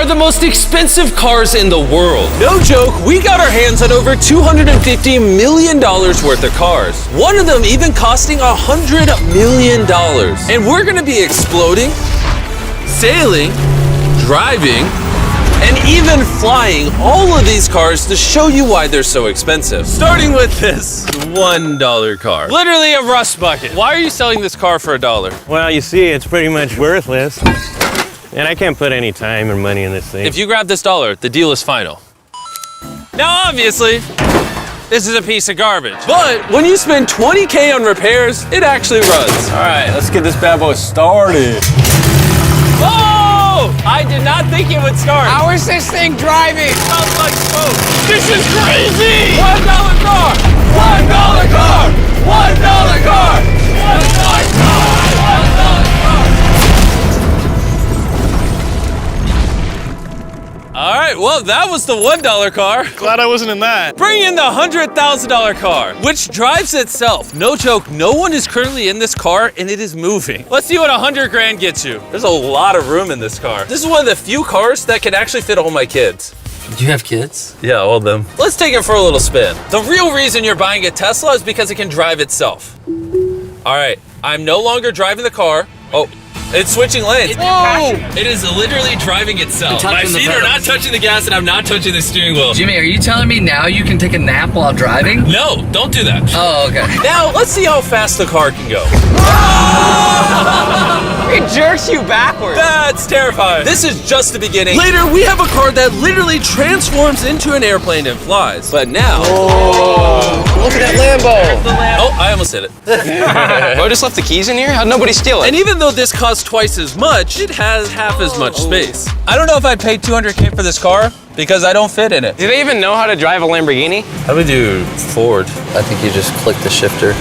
are the most expensive cars in the world. No joke, we got our hands on over $250 million worth of cars. One of them even costing $100 million. And we're gonna be exploding, sailing, driving, and even flying all of these cars to show you why they're so expensive. Starting with this $1 car. Literally a rust bucket. Why are you selling this car for $1? Well, you see, it's pretty much worthless. And I can't put any time or money in this thing. If you grab this $1, the deal is final. Now, obviously, this is a piece of garbage. But when you spend $20K on repairs, it actually runs. All right, let's get this bad boy started. Oh! I did not think it would start. How is this thing driving? Smells like smoke. This is crazy! $1 car! $1 car! $1 car! $1 car! All right, well, that was the $1 car. Glad I wasn't in that. Bring in the $100,000 car, which drives itself. No joke, no one is currently in this car and it is moving. Let's see what 100 grand gets you. There's a lot of room in this car. This is one of the few cars that can actually fit all my kids. Do you have kids? Yeah, all of them. Let's take it for a little spin. The real reason you're buying a Tesla is because it can drive itself. All right, I'm no longer driving the car. Oh. It's switching lanes. Whoa! It is literally driving itself. My Touching the feet are pedals. not touching the gas and I'm not touching the steering wheel. Jimmy, are you telling me now you can take a nap while driving? No, don't do that. Oh, okay. Now, let's see how fast the car can go. It jerks you backwards. That's terrifying. This is just the beginning. Later, we have a car that literally transforms into an airplane and flies. But now... Look at that Lambo. Oh, I almost hit it. I just left the keys in here? How'd nobody steal it? And even though this costs twice as much, it has half as much space. I don't know if I'd pay $200K for this car because I don't fit in it. Do they even know how to drive a Lamborghini? How do we do Ford? I think you just click the shifter.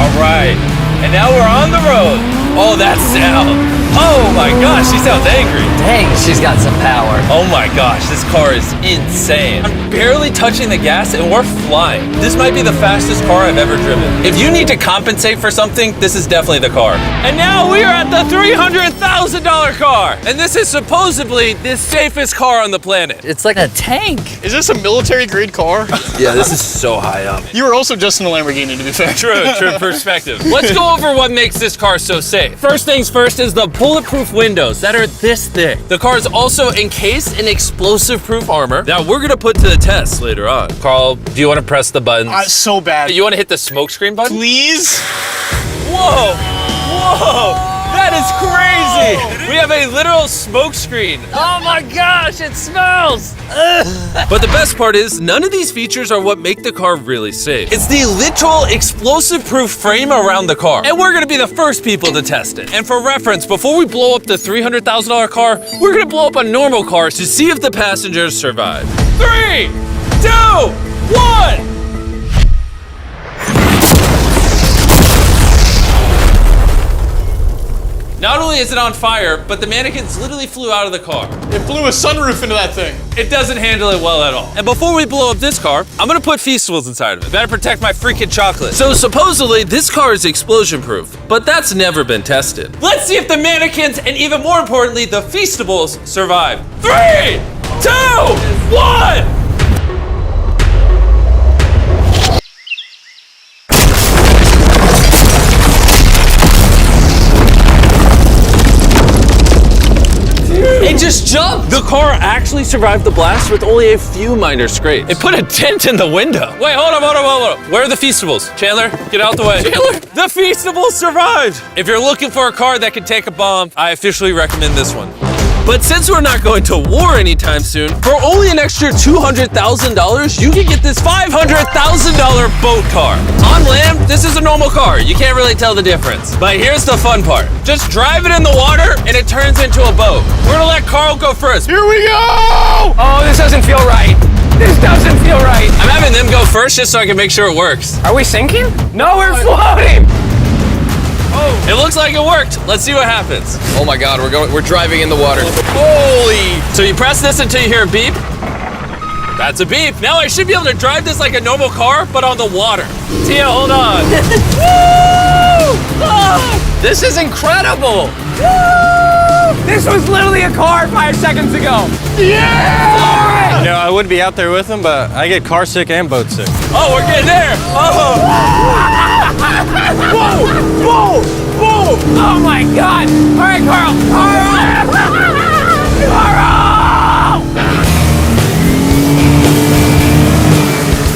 All right, and now we're on the road. Oh, that sound. Oh my gosh, she sounds angry. Dang, she's got some power. Oh my gosh, this car is insane. I'm barely touching the gas and we're flying. This might be the fastest car I've ever driven. If you need to compensate for something, this is definitely the car. And now we are at the $300,000 car. And this is supposedly the safest car on the planet. It's like a tank. Is this a military grade car? Yeah, this is so high up. You were also just in a Lamborghini, to be fair. True perspective. Let's go over what makes this car so safe. First things first is the bulletproof windows that are this thick. The car is also encased in explosive-proof armor that we're gonna put to the test later on. Carl, do you want to press the buttons? So bad. You want to hit the smoke screen button? Please? Whoa! Whoa! That is crazy! We have a literal smoke screen. Oh my gosh, it smells! But the best part is, none of these features are what make the car really safe. It's the literal explosive-proof frame around the car. And we're gonna be the first people to test it. And for reference, before we blow up the $300,000 car, we're gonna blow up a normal car to see if the passengers survive. 3, 2, 1! Not only is it on fire, but the mannequins literally flew out of the car. It blew a sunroof into that thing. It doesn't handle it well at all. And before we blow up this car, I'm gonna put Feastables inside of it. Better protect my freaking chocolate. So supposedly, this car is explosion proof, but that's never been tested. Let's see if the mannequins, and even more importantly, the Feastables survive. 3, 2, 1! It just jumped! The car actually survived the blast with only a few minor scrapes. It put a dent in the window. Wait, hold on. Where are the Feastables? Chandler, get out the way. Chandler! The Feastables survived! If you're looking for a car that can take a bomb, I officially recommend this one. But since we're not going to war anytime soon, for only an extra $200,000, you can get this $500,000 boat car. On land, this is a normal car. You can't really tell the difference. But here's the fun part. Just drive it in the water and it turns into a boat. We're gonna let Carl go first. Here we go! Oh, this doesn't feel right. This doesn't feel right. I'm having them go first just so I can make sure it works. Are we sinking? No, we're floating. It looks like it worked. Let's see what happens. Oh my God, we're driving in the water. Holy! So you press this until you hear a beep. That's a beep. Now I should be able to drive this like a normal car, but on the water. Tia, hold on. Woo! Oh, This is incredible. Woo! This was literally a car 5 seconds ago. Yeah! You know, I would be out there with him, but I get car sick and boat sick. Oh, we're getting there. Oh. Whoa! Whoa! Whoa! Oh my God! All right, Carl! Carl!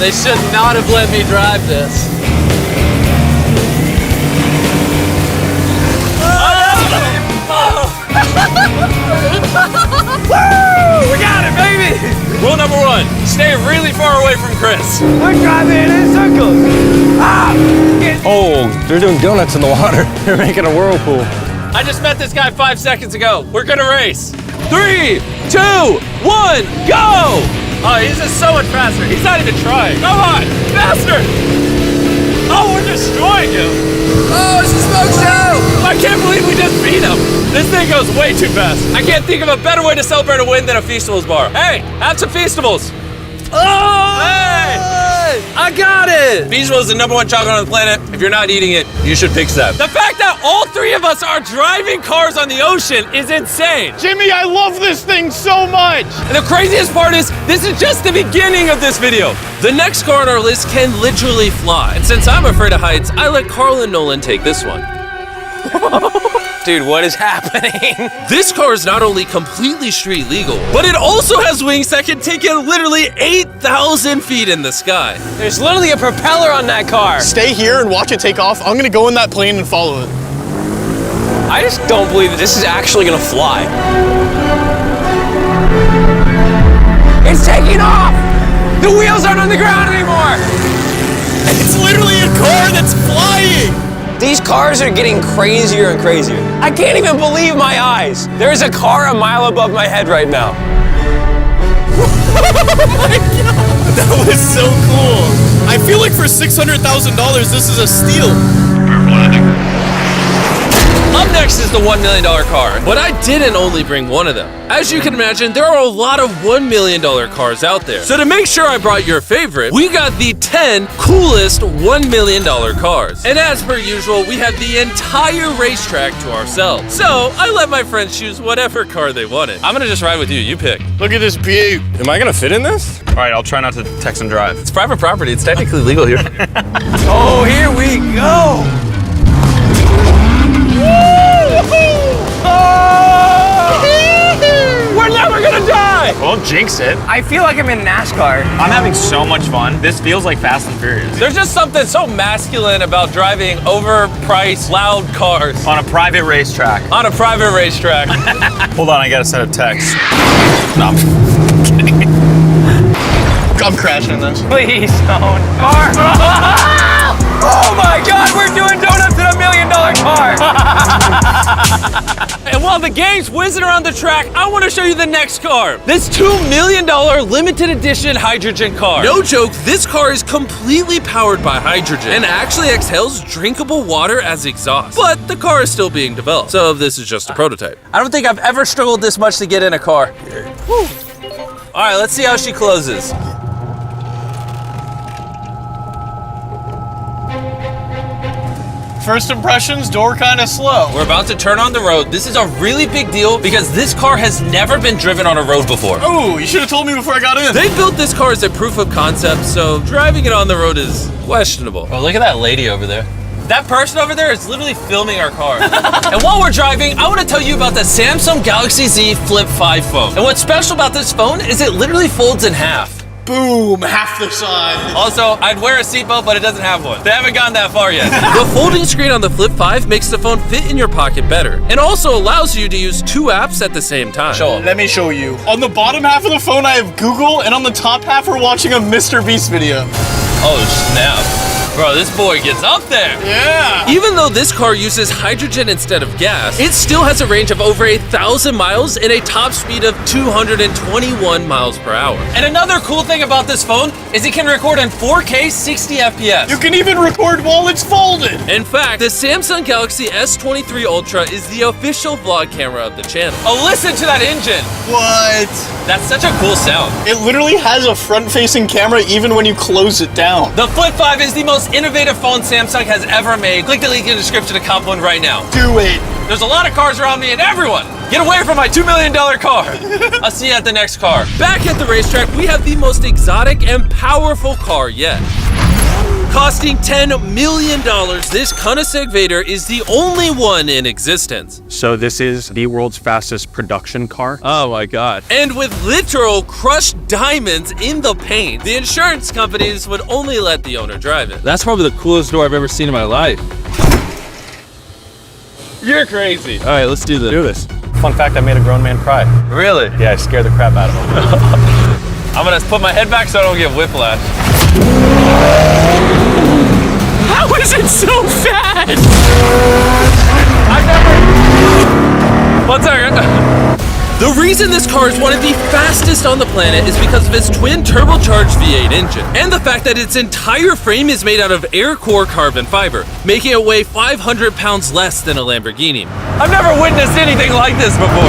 They should not have let me drive this. Woo! We got it, baby! Rule number 1, stay really far away from Chris. We're driving in circles. Ah! Oh, they're doing donuts in the water. They're making a whirlpool. I just met this guy 5 seconds ago. We're gonna race. 3, 2, 1, go! Oh, he's just so much faster. He's not even trying. Come on, faster! Oh, we're destroying him. Oh, it's a smoke show! I can't believe we just beat him. This thing goes way too fast. I can't think of a better way to celebrate a win than a Feastables bar. Hey, have some Feastables. Oh! Hey! I got it! Feastables is the #1 chocolate on the planet. If you're not eating it, you should fix that. The fact that all 3 of us are driving cars on the ocean is insane. Jimmy, I love this thing so much. And the craziest part is, this is just the beginning of this video. The next car on our list can literally fly. And since I'm afraid of heights, I let Carl and Nolan take this one. Dude, what is happening? This car is not only completely street legal, but it also has wings that can take you literally 8,000 feet in the sky. There's literally a propeller on that car. Stay here and watch it take off. I'm gonna go in that plane and follow it. I just don't believe that this is actually gonna fly. It's taking off! The wheels aren't on the ground anymore! It's literally a car that's flying. These cars are getting crazier and crazier. I can't even believe my eyes. There's a car a mile above my head right now. That was so cool. I feel like for $600,000, this is a steal. Up next is the $1 million car, but I didn't only bring one of them. As you can imagine, there are a lot of $1 million cars out there. So to make sure I brought your favorite, we got the 10 coolest $1 million cars. And as per usual, we had the entire racetrack to ourselves. So I let my friends choose whatever car they wanted. I'm gonna just ride with you, you pick. Look at this beaut. Am I gonna fit in this? All right, I'll try not to text and drive. It's private property, it's technically legal here. Oh, here we go! We're never gonna die! Well, jinx it. I feel like I'm in NASCAR. I'm having so much fun. This feels like Fast and Furious. There's just something so masculine about driving overpriced, loud cars On a private racetrack. on a private racetrack. Hold on, I gotta send a text. No, I'm crashing in this. Please don't. Car. Oh my God, we're doing donuts in $1 million car. And while the game's whizzing around the track, I want to show you the next car. This $2 million limited edition hydrogen car. No joke, this car is completely powered by hydrogen and actually exhales drinkable water as exhaust. But the car is still being developed, so this is just a prototype. I don't think I've ever struggled this much to get in a car. Whew. All right, let's see how she closes. First impressions, door kind of slow. We're about to turn on the road. This is a really big deal because this car has never been driven on a road before. Oh, you should have told me before I got in. They built this car as a proof of concept, so driving it on the road is questionable. Oh, look at that lady over there. That person over there is literally filming our car. And while we're driving, I want to tell you about the Samsung Galaxy Z Flip 5 phone. And what's special about this phone is it literally folds in half. Boom, half the size. Also, I'd wear a seatbelt, but it doesn't have one. They haven't gone that far yet. The folding screen on the Flip 5 makes the phone fit in your pocket better, and also allows you to use 2 apps at the same time. Let me show you. On the bottom half of the phone, I have Google, and on the top half, we're watching a Mrbeast video. Oh, snap. Bro, this boy gets up there. Yeah. Even though this car uses hydrogen instead of gas, it still has a range of over 1,000 miles and a top speed of 221 miles per hour. And another cool thing about this phone is it can record in 4K 60 FPS. You can even record while it's folded. In fact, the Samsung Galaxy S23 Ultra is the official vlog camera of the channel. Oh, listen to that engine. What? That's such a cool sound. It literally has a front-facing camera even when you close it down. The Flip 5 is the most innovative phone Samsung has ever made. Click the link in the description to cop one right now. Do it. There's a lot of cars around me and everyone Get away from my $2 million car. I'll see you at the next car. Back at the racetrack, we have the most exotic and powerful car yet. Costing $10 million, this Koenigsegg Vader is the only one in existence. So this is the world's fastest production car. Oh my God. And with literal crushed diamonds in the paint, the insurance companies would only let the owner drive it. That's probably the coolest door I've ever seen in my life. You're crazy. All right, let's do this. Do this. Fun fact, I made a grown man cry. Really? Yeah, I scared the crap out of him. I'm gonna put my head back so I don't get whiplash. How is it so fast? One second. The reason this car is one of the fastest on the planet is because of its twin turbocharged V8 engine, and the fact that its entire frame is made out of air core carbon fiber, making it weigh 500 pounds less than a Lamborghini. I've never witnessed anything like this before.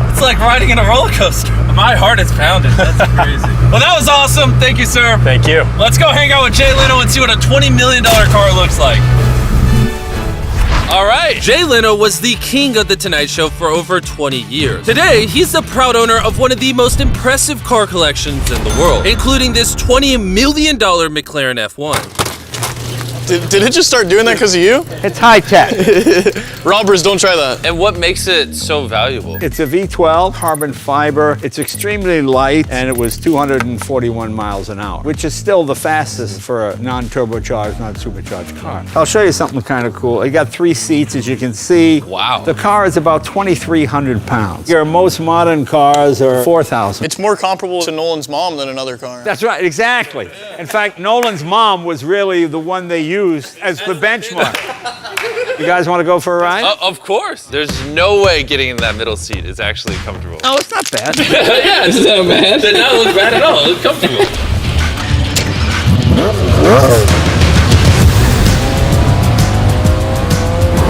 It's like riding in a roller coaster. My heart is pounding. That's crazy. Well, that was awesome. Thank you, sir. Thank you. Let's go hang out with Jay Leno and see what a $20 million car looks like. All right. Jay Leno was the king of The Tonight Show for over 20 years. Today, he's the proud owner of one of the most impressive car collections in the world, including this $20 million McLaren F1. Did it just start doing that because of you? It's high tech. Robbers, don't try that. And what makes it so valuable? It's a V12 carbon fiber. It's extremely light, and it was 241 miles an hour, which is still the fastest for a non-turbocharged, non-supercharged car. I'll show you something kind of cool. It got 3 seats, as you can see. Wow. The car is about 2,300 pounds. Your most modern cars are 4,000. It's more comparable to Nolan's mom than another car. That's right, exactly. In fact, Nolan's mom was really the one they used as the benchmark. You guys want to go for a ride? Of course. There's no way getting in that middle seat is actually comfortable. Oh, it's not bad. Yeah, it's not bad. It did not look bad at all. It's comfortable.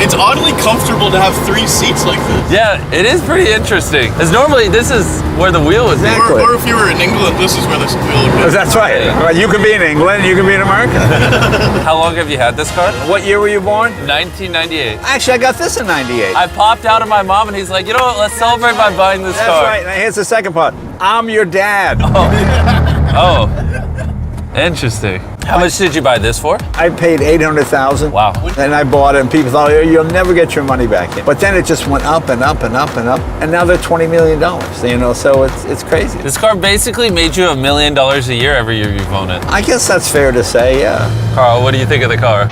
It's oddly comfortable to have 3 seats like this. Yeah, it is pretty interesting. Because normally this is where the wheel would be. Exactly. Or if you were in England, this is where this wheel would be. That's right. Well, you can be in England, you can be in America. How long have you had this car? What year were you born? 1998. Actually, I got this in 98. I popped out of my mom and he's like, you know what, let's celebrate by buying this That's car. right. Now here's the second part. I'm your dad. Oh, interesting. How much did you buy this for? I paid $800,000. Wow. And I bought it, and people thought, oh, you'll never get your money back in. But then it just went up and up and up and up, and now they're $20 million. You know, so it's crazy. This car basically made you $1 million a year every year you've owned it. I guess that's fair to say, yeah. Carl, what do you think of the car?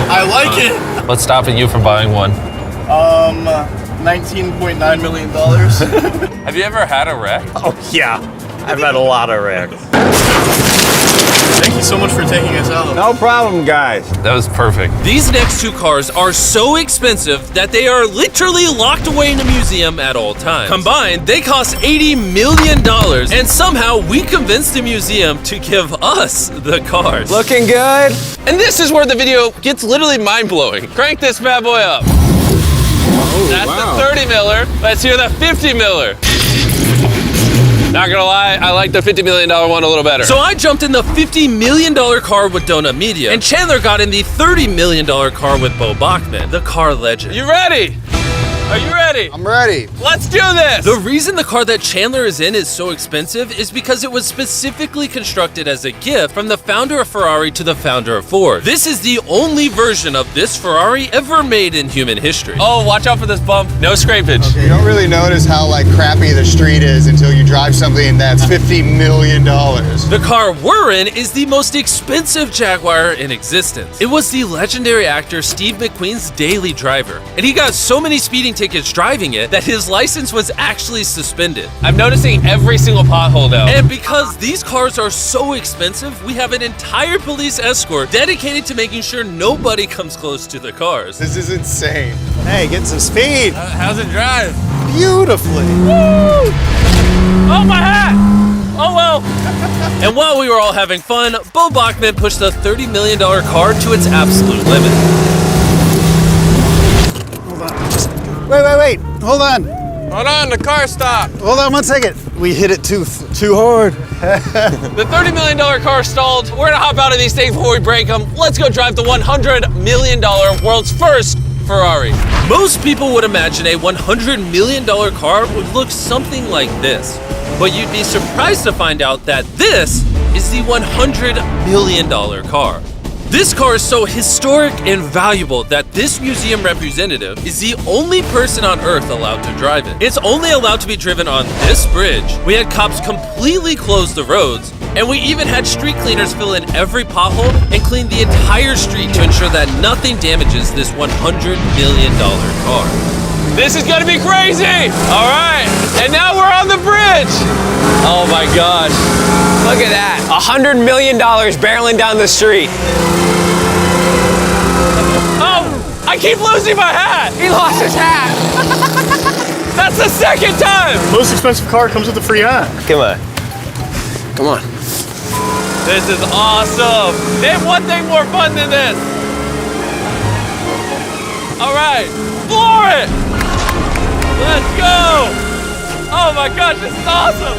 I like it. What's stopping you from buying one? $19.9 million. Have you ever had a wreck? Oh, yeah. I've had a lot of wrecks. Thank you so much for taking us out. No problem, guys. That was perfect. These next 2 cars are so expensive that they are literally locked away in a museum at all times. Combined, they cost $80 million, and somehow we convinced the museum to give us the cars. Looking good. And this is where the video gets literally mind-blowing. Crank this bad boy up. That's the 30 miller. Let's hear the 50 miller. Not gonna lie, I like the $50 million one a little better. So I jumped in the $50 million car with Donut Media, and Chandler got in the $30 million car with Bo Bachman, the car legend. You ready? Are you ready? I'm ready. Let's do this! The reason the car that Chandler is in is so expensive is because it was specifically constructed as a gift from the founder of Ferrari to the founder of Ford. This is the only version of this Ferrari ever made in human history. Oh, watch out for this bump. No scrapage. Okay, you don't really notice how crappy the street is until you drive something that's $50 million. The car we're in is the most expensive Jaguar in existence. It was the legendary actor Steve McQueen's daily driver, and he got so many speeding tickets driving it that his license was actually suspended. I'm noticing every single pothole now. And because these cars are so expensive, we have an entire police escort dedicated to making sure nobody comes close to the cars. This is insane. Hey, get some speed. How's it drive? Beautifully. Woo! Oh, my hat! Oh well. And while we were all having fun, Bo Bachman pushed the $30 million car to its absolute limit. Wait. Hold on. Hold on, the car stopped. Hold on 1 second. We hit it too hard. The $30 million car stalled. We're gonna hop out of these things before we break them. Let's go drive the $100 million world's first Ferrari. Most people would imagine a $100 million car would look something like this. But you'd be surprised to find out that this is the $100 million car. This car is so historic and valuable that this museum representative is the only person on Earth allowed to drive it. It's only allowed to be driven on this bridge. We had cops completely close the roads, and we even had street cleaners fill in every pothole and clean the entire street to ensure that nothing damages this $100 million car. This is gonna be crazy! All right, and now we're on the bridge! Oh my gosh. Look at that. $100 million barreling down the street. Oh, I keep losing my hat! He lost his hat. That's the second time! Most expensive car comes with a free hat. Come on. Come on. This is awesome! Name one thing more fun than this! All right, floor it! Let's go! Oh my gosh, this is awesome!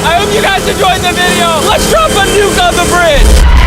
I hope you guys enjoyed the video! Let's drop a nuke on the bridge!